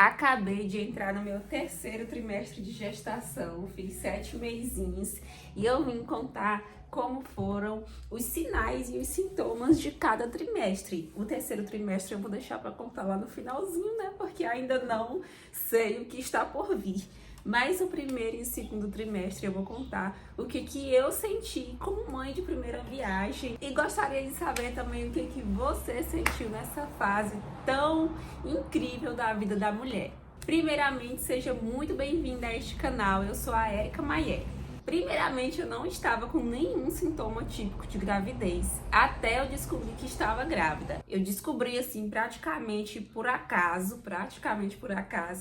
Acabei de entrar no meu terceiro trimestre de gestação, fiz 7 mesinhos e eu vim contar como foram os sinais e os sintomas de cada trimestre. O terceiro trimestre eu vou deixar para contar lá no finalzinho, né? Porque ainda não sei o que está por vir. Mas o primeiro e o segundo trimestre eu vou contar o que eu senti como mãe de primeira viagem. E gostaria de saber também o que você sentiu nessa fase tão incrível da vida da mulher. Primeiramente, seja muito bem-vinda a este canal. Eu sou a Erika Maier. Primeiramente, eu não estava com nenhum sintoma típico de gravidez, até eu descobrir que estava grávida. Eu descobri assim praticamente por acaso,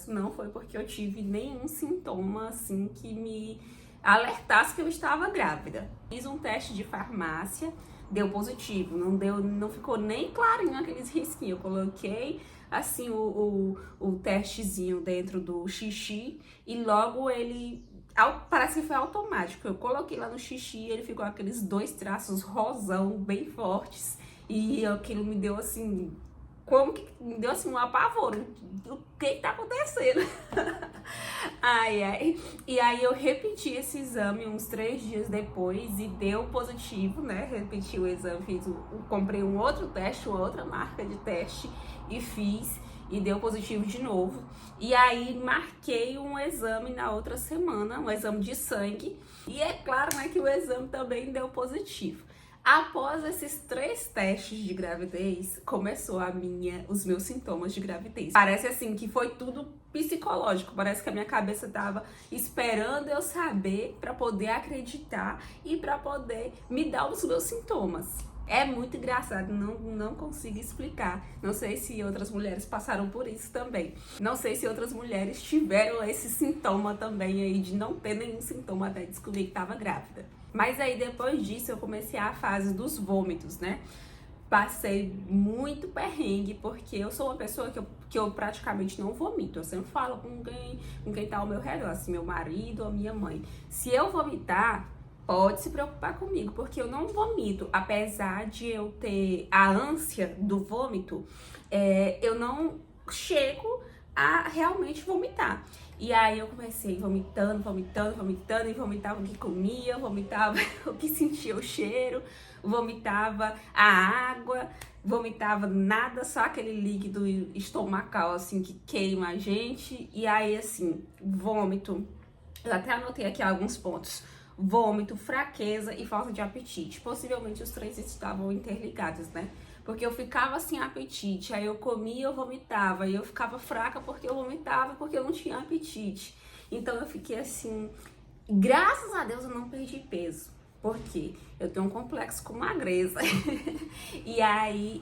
não foi porque eu tive nenhum sintoma assim que me alertasse que eu estava grávida. Fiz um teste de farmácia, deu positivo, não ficou nem clarinho aqueles risquinhos. Eu coloquei assim o testezinho dentro do xixi e logo ele parece que foi automático. Eu coloquei lá no xixi, ele ficou aqueles 2 traços rosão bem fortes e aquilo me deu assim, como que me deu assim um apavoro. O que tá acontecendo? Ai. E aí eu repeti esse exame uns 3 dias depois e deu positivo, né? Repeti o exame, comprei um outro teste, uma outra marca de teste e fiz. E deu positivo de novo. E aí marquei um exame na outra semana, um exame de sangue. E é claro, né, que o exame também deu positivo. Após esses 3 testes de gravidez, começou os meus sintomas de gravidez. Parece assim que foi tudo psicológico. Parece que a minha cabeça tava esperando eu saber para poder acreditar e para poder me dar os meus sintomas. É muito engraçado, não consigo explicar. Não sei se outras mulheres passaram por isso também. Não sei se outras mulheres tiveram esse sintoma também aí de não ter nenhum sintoma até descobrir que estava grávida. Mas aí depois disso eu comecei a fase dos vômitos, né? Passei muito perrengue, porque eu sou uma pessoa que eu praticamente não vomito. Eu sempre falo com quem tá ao meu redor, assim, meu marido ou minha mãe. Se eu vomitar, pode se preocupar comigo, porque eu não vomito. Apesar de eu ter a ânsia do vômito, eu não chego a realmente vomitar. E aí eu comecei vomitando, e vomitava o que comia, vomitava o que sentia o cheiro, vomitava a água, vomitava nada, só aquele líquido estomacal assim que queima a gente. E aí assim, vômito, eu até anotei aqui alguns pontos: vômito, fraqueza e falta de apetite. Possivelmente os 3 estavam interligados, né? Porque eu ficava sem apetite, aí eu comia, eu vomitava, e eu ficava fraca porque eu vomitava, porque eu não tinha apetite. Então eu fiquei assim, graças a Deus eu não perdi peso. Por quê? Eu tenho um complexo com magreza. E aí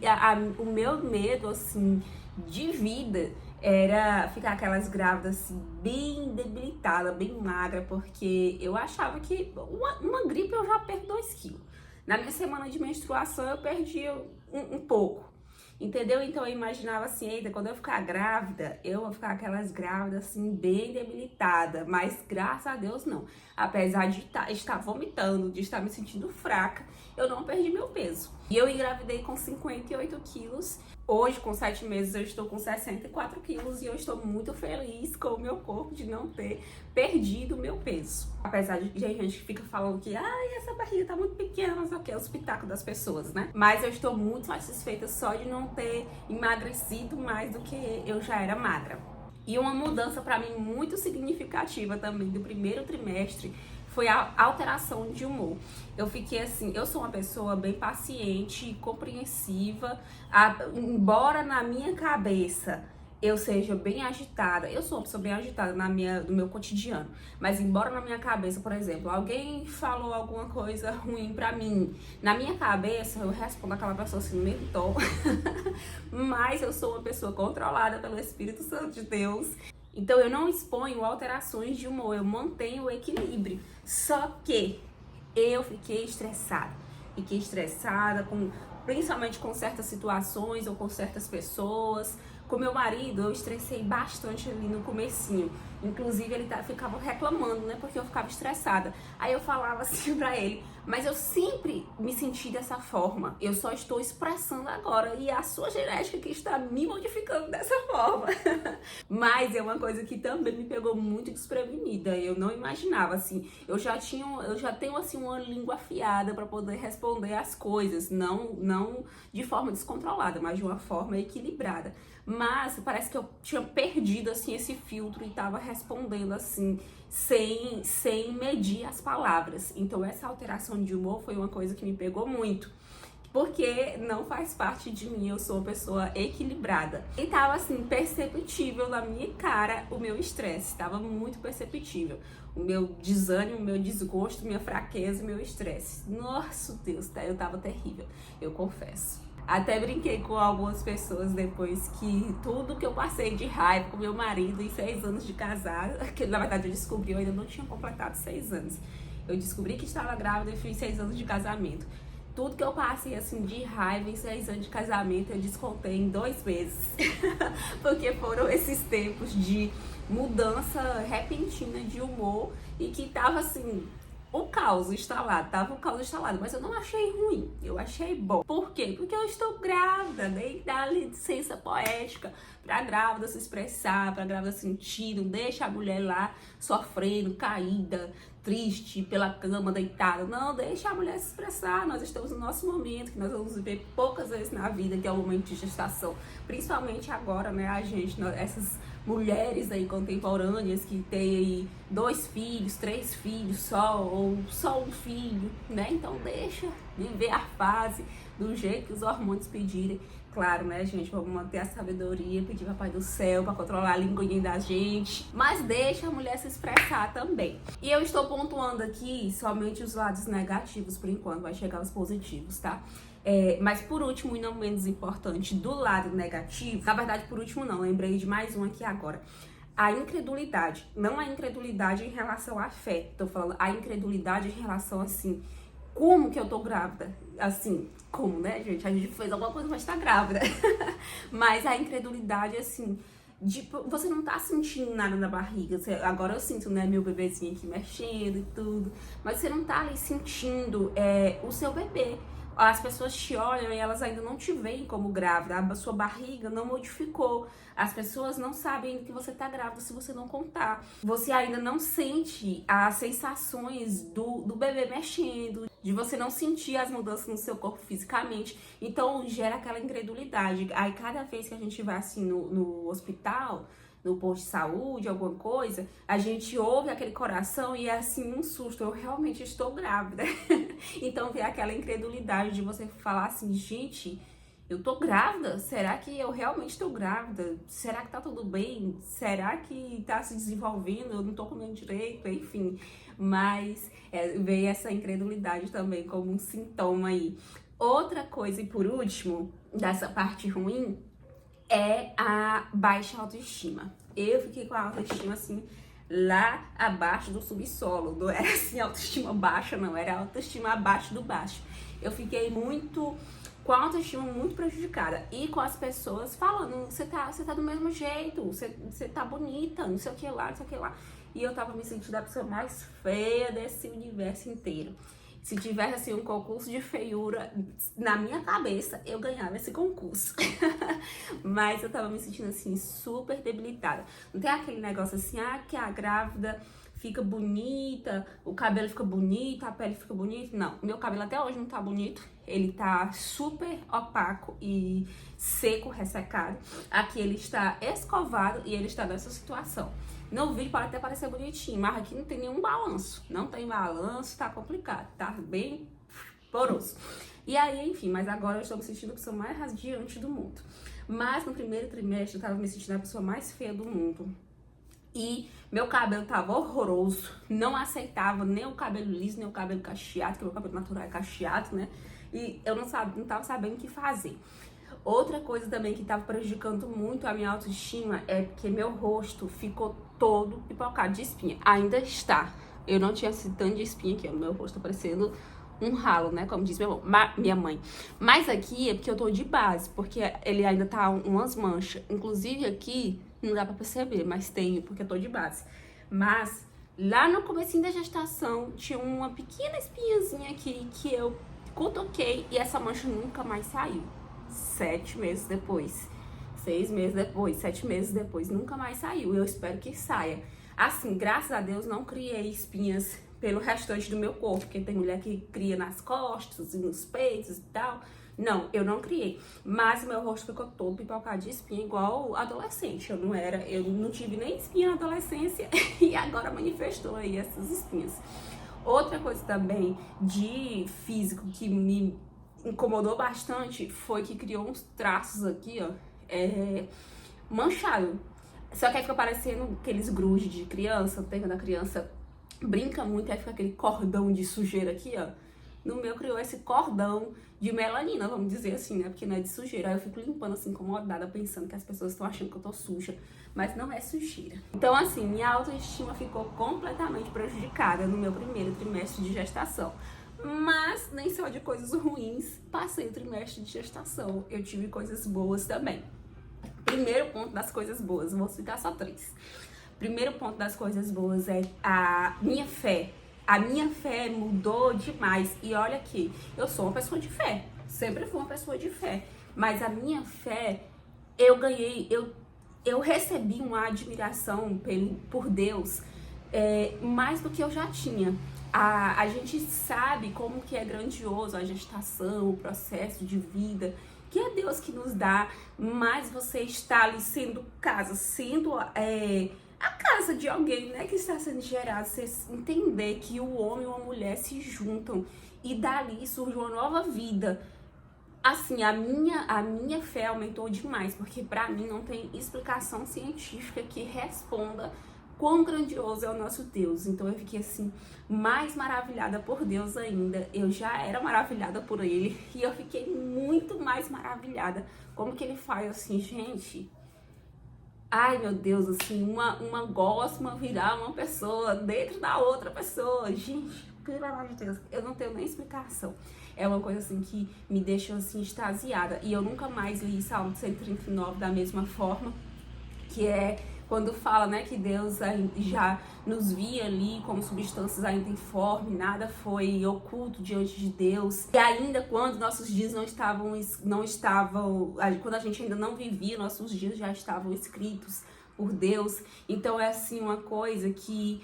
o meu medo assim de vida era ficar aquelas grávidas assim, bem debilitada, bem magra, porque eu achava que uma gripe eu já perco 2 quilos. Na minha semana de menstruação eu perdi um pouco, entendeu? Então eu imaginava assim, eita, quando eu ficar grávida, eu vou ficar aquelas grávidas assim, bem debilitada, mas graças a Deus não. Apesar de estar vomitando, de estar me sentindo fraca, eu não perdi meu peso. E eu engravidei com 58 quilos. Hoje, com 7 meses, eu estou com 64 quilos e eu estou muito feliz com o meu corpo de não ter perdido o meu peso. Apesar de gente que fica falando que essa barriga tá muito pequena, não sei o que, é os pitacos das pessoas, né? Mas eu estou muito satisfeita só de não ter emagrecido mais do que eu já era magra. E uma mudança para mim muito significativa também do primeiro trimestre foi a alteração de humor. Eu fiquei assim, eu sou uma pessoa bem paciente, compreensiva, embora na minha cabeça eu seja bem agitada. Eu sou uma pessoa bem agitada no meu cotidiano, mas embora na minha cabeça, por exemplo, alguém falou alguma coisa ruim pra mim, na minha cabeça eu respondo aquela pessoa assim no mesmo tom. Mas eu sou uma pessoa controlada pelo Espírito Santo de Deus. Então eu não exponho alterações de humor, eu mantenho o equilíbrio. Só que eu fiquei estressada, principalmente com certas situações ou com certas pessoas, Com meu marido, eu estressei bastante ali no comecinho. Inclusive, ele ficava reclamando, né? Porque eu ficava estressada. Aí eu falava assim pra ele, mas eu sempre me senti dessa forma. Eu só estou expressando agora. E é a sua genética que está me modificando dessa forma. Mas é uma coisa que também me pegou muito desprevenida. Eu não imaginava, assim. Eu já tenho, assim, uma língua afiada pra poder responder as coisas. Não de forma descontrolada, mas de uma forma equilibrada. Mas parece que eu tinha perdido, assim, esse filtro e tava respondendo, assim, sem medir as palavras. Então essa alteração de humor foi uma coisa que me pegou muito, porque não faz parte de mim, eu sou uma pessoa equilibrada. E tava, assim, perceptível na minha cara o meu estresse, tava muito perceptível. O meu desânimo, o meu desgosto, minha fraqueza, o meu estresse. Nossa Deus, eu tava terrível, eu confesso. Até brinquei com algumas pessoas depois que tudo que eu passei de raiva com meu marido em 6 anos de casado, que na verdade eu descobri, eu ainda não tinha completado 6 anos. Eu descobri que estava grávida e fiz 6 anos de casamento. Tudo que eu passei, assim, de raiva em 6 anos de casamento, eu descontei em 2 meses. Porque foram esses tempos de mudança repentina de humor e que tava, assim, o caos instalado, mas eu não achei ruim, eu achei bom. Por quê? Porque eu estou grávida, nem dá licença poética pra grávida se expressar, pra grávida sentir, não deixa a mulher lá sofrendo, caída, triste, pela cama, deitada. Não, deixa a mulher se expressar. Nós estamos no nosso momento, que nós vamos viver poucas vezes na vida, que é o momento de gestação. Principalmente agora, né, essas mulheres aí contemporâneas que têm aí 2 filhos, 3 filhos só, ou só um filho, né? Então deixa viver a fase do jeito que os hormônios pedirem. Claro, né, gente? Vamos manter a sabedoria, pedir ao Papai do Céu para controlar a linguinha da gente. Mas deixa a mulher se expressar também. E eu estou pontuando aqui somente os lados negativos por enquanto, vai chegar os positivos, tá? Mas por último, e não menos importante, do lado negativo, na verdade por último não, lembrei de mais um aqui agora. A incredulidade, não a incredulidade em relação à fé, tô falando a incredulidade em relação, assim, como que eu tô grávida? Assim, como, né, gente? A gente fez alguma coisa, mas tá grávida. Mas a incredulidade, assim, você não tá sentindo nada na barriga. Agora eu sinto, né, meu bebezinho aqui mexendo e tudo. Mas você não tá ali sentindo o seu bebê. As pessoas te olham e elas ainda não te veem como grávida. A sua barriga não modificou. As pessoas não sabem que você tá grávida se você não contar. Você ainda não sente as sensações do bebê mexendo, de você não sentir as mudanças no seu corpo fisicamente. Então gera aquela incredulidade. Aí cada vez que a gente vai assim no hospital, no posto de saúde, alguma coisa, a gente ouve aquele coração e é assim um susto, eu realmente estou grávida. Então vem aquela incredulidade de você falar assim, gente, eu tô grávida? Será que eu realmente estou grávida? Será que tá tudo bem? Será que tá se desenvolvendo? Eu não tô comendo direito? Enfim, mas vem essa incredulidade também como um sintoma aí. Outra coisa, e por último, dessa parte ruim, é a baixa autoestima. Eu fiquei com a autoestima, assim, lá abaixo do subsolo. Não era, assim, autoestima baixa, não. Era autoestima abaixo do baixo. Eu fiquei com a autoestima muito prejudicada. E com as pessoas falando, você tá do mesmo jeito, você tá bonita, não sei o que lá, não sei o que lá. E eu tava me sentindo a pessoa mais feia desse universo inteiro. Se tivesse, assim, um concurso de feiura, na minha cabeça, eu ganhava esse concurso. Mas eu tava me sentindo, assim, super debilitada. Não tem aquele negócio assim, que a grávida fica bonita, o cabelo fica bonito, a pele fica bonita. Não, meu cabelo até hoje não tá bonito. Ele tá super opaco e seco, ressecado. Aqui ele está escovado e ele está nessa situação. No vídeo pode até parecer bonitinho, mas aqui não tem nenhum balanço. Não tem balanço, tá complicado, tá bem poroso. E aí, enfim, mas agora eu estou me sentindo a pessoa mais radiante do mundo. Mas no primeiro trimestre eu tava me sentindo a pessoa mais feia do mundo. E meu cabelo tava horroroso, não aceitava nem o cabelo liso, nem o cabelo cacheado, que meu cabelo natural é cacheado, né? E eu não tava sabendo o que fazer. Outra coisa também que tava prejudicando muito a minha autoestima é porque meu rosto ficou todo pipocado de espinha. Ainda está. Eu não tinha esse tanto de espinha aqui, ó, no meu rosto, tá parecendo um ralo, né? Como diz minha mãe. Mas aqui é porque eu tô de base, porque ele ainda tá umas manchas. Inclusive aqui, não dá pra perceber, mas tem, porque eu tô de base. Mas lá no comecinho da gestação, tinha uma pequena espinhazinha aqui que eu cutuquei e essa mancha nunca mais saiu. 7 meses depois, 6 meses depois, 7 meses depois, nunca mais saiu. Eu espero que saia. Assim, graças a Deus, não criei espinhas pelo restante do meu corpo, porque tem mulher que cria nas costas e nos peitos e tal. Não, eu não criei. Mas meu rosto ficou todo pipocado de espinha, igual adolescente. Eu não tive nem espinha na adolescência e agora manifestou aí essas espinhas. Outra coisa também de físico que me incomodou bastante foi que criou uns traços aqui, ó, manchado. Só que aí fica parecendo aqueles grunge de criança, tem quando a criança brinca muito, aí fica aquele cordão de sujeira aqui, ó. No meu criou esse cordão de melanina, vamos dizer assim, né? Porque não é de sujeira. Aí eu fico limpando assim, incomodada, pensando que as pessoas estão achando que eu tô suja. Mas não é sujeira. Então, assim, minha autoestima ficou completamente prejudicada no meu primeiro trimestre de gestação. Mas nem só de coisas ruins passei o trimestre de gestação. Eu tive coisas boas também. Primeiro ponto das coisas boas, vou citar só 3. Primeiro ponto das coisas boas é a minha fé. A minha fé mudou demais. E olha aqui, eu sou uma pessoa de fé. Sempre fui uma pessoa de fé. Mas a minha fé, eu recebi uma admiração por Deus mais do que eu já tinha. A gente sabe como que é grandioso a gestação, o processo de vida, que é Deus que nos dá, mas você está ali sendo casa, sendo a casa de alguém, né, que está sendo gerado. Você entender que o homem e a mulher se juntam e dali surge uma nova vida. Assim, a minha fé aumentou demais, porque pra mim não tem explicação científica que responda quão grandioso é o nosso Deus. Então eu fiquei assim, mais maravilhada por Deus ainda. Eu já era maravilhada por Ele e eu fiquei muito mais maravilhada. Como que Ele faz assim, gente? Ai, meu Deus, assim, uma gosma virar uma pessoa dentro da outra pessoa. Gente, pelo amor de Deus, eu não tenho nem explicação. É uma coisa, assim, que me deixa, assim, extasiada. E eu nunca mais li Salmo 139 da mesma forma, que é quando fala, né, que Deus já nos via ali como substâncias ainda informes, nada foi oculto diante de Deus. E ainda quando nossos dias não estavam, quando a gente ainda não vivia, nossos dias já estavam escritos por Deus. Então é assim uma coisa que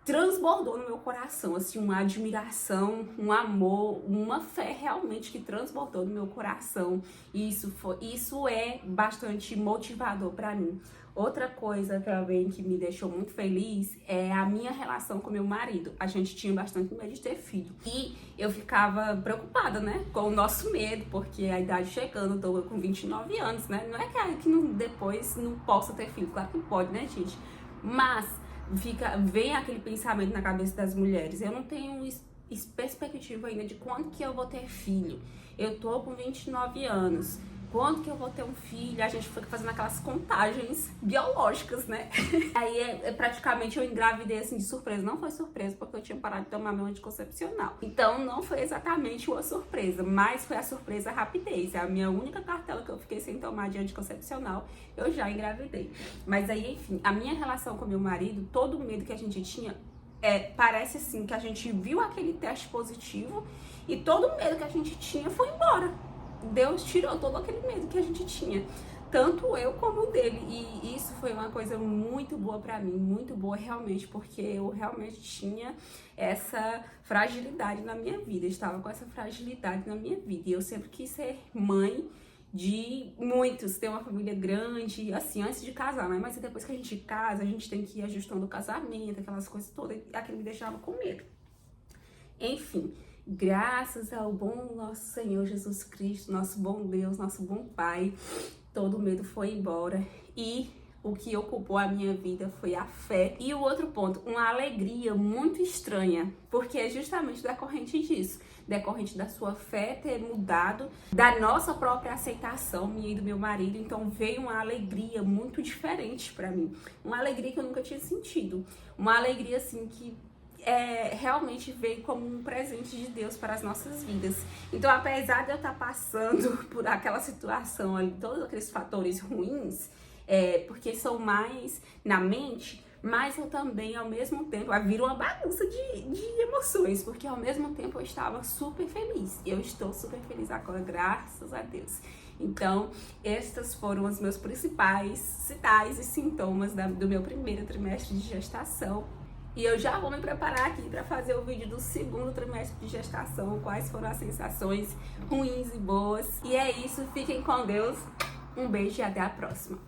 transbordou no meu coração, assim, uma admiração, um amor, uma fé realmente que transbordou no meu coração. E isso é bastante motivador para mim. Outra coisa também que me deixou muito feliz é a minha relação com meu marido. A gente tinha bastante medo de ter filho. E eu ficava preocupada, né, com o nosso medo, porque a idade chegando, eu tô com 29 anos, né? Não é que depois não possa ter filho, claro que pode, né, gente? Mas vem aquele pensamento na cabeça das mulheres. Eu não tenho perspectiva ainda de quando que eu vou ter filho. Eu tô com 29 anos. Quando que eu vou ter um filho? A gente foi fazendo aquelas contagens biológicas, né? Aí praticamente eu engravidei assim de surpresa. Não foi surpresa porque eu tinha parado de tomar meu anticoncepcional. Então não foi exatamente uma surpresa, mas foi a surpresa a rapidez. É a minha única cartela que eu fiquei sem tomar de anticoncepcional, eu já engravidei. Mas aí, enfim, a minha relação com meu marido, todo o medo que a gente tinha, parece assim que a gente viu aquele teste positivo e todo o medo que a gente tinha foi embora. Deus tirou todo aquele medo que a gente tinha, tanto eu como o dele, e isso foi uma coisa muito boa pra mim, muito boa realmente, porque eu realmente tinha essa fragilidade na minha vida, estava com essa fragilidade na minha vida, e eu sempre quis ser mãe de muitos, ter uma família grande, assim, antes de casar, né? Mas depois que a gente casa, a gente tem que ir ajustando o casamento, aquelas coisas todas, e aquilo me deixava com medo. Enfim, graças ao bom nosso Senhor Jesus Cristo, nosso bom Deus, nosso bom Pai, todo o medo foi embora e o que ocupou a minha vida foi a fé. E o outro ponto, uma alegria muito estranha, porque é justamente decorrente disso, decorrente da sua fé ter mudado, da nossa própria aceitação, minha e do meu marido. Então veio uma alegria muito diferente pra mim, uma alegria que eu nunca tinha sentido, uma alegria assim que realmente veio como um presente de Deus para as nossas vidas. Então, apesar de eu estar passando por aquela situação ali, todos aqueles fatores ruins, porque são mais na mente, mas eu também, ao mesmo tempo, vira uma bagunça de emoções, porque ao mesmo tempo eu estava super feliz. Eu estou super feliz agora, graças a Deus. Então, estes foram os meus principais sinais e sintomas do meu primeiro trimestre de gestação. E eu já vou me preparar aqui para fazer o vídeo do segundo trimestre de gestação, quais foram as sensações ruins e boas. E é isso, fiquem com Deus, um beijo e até a próxima.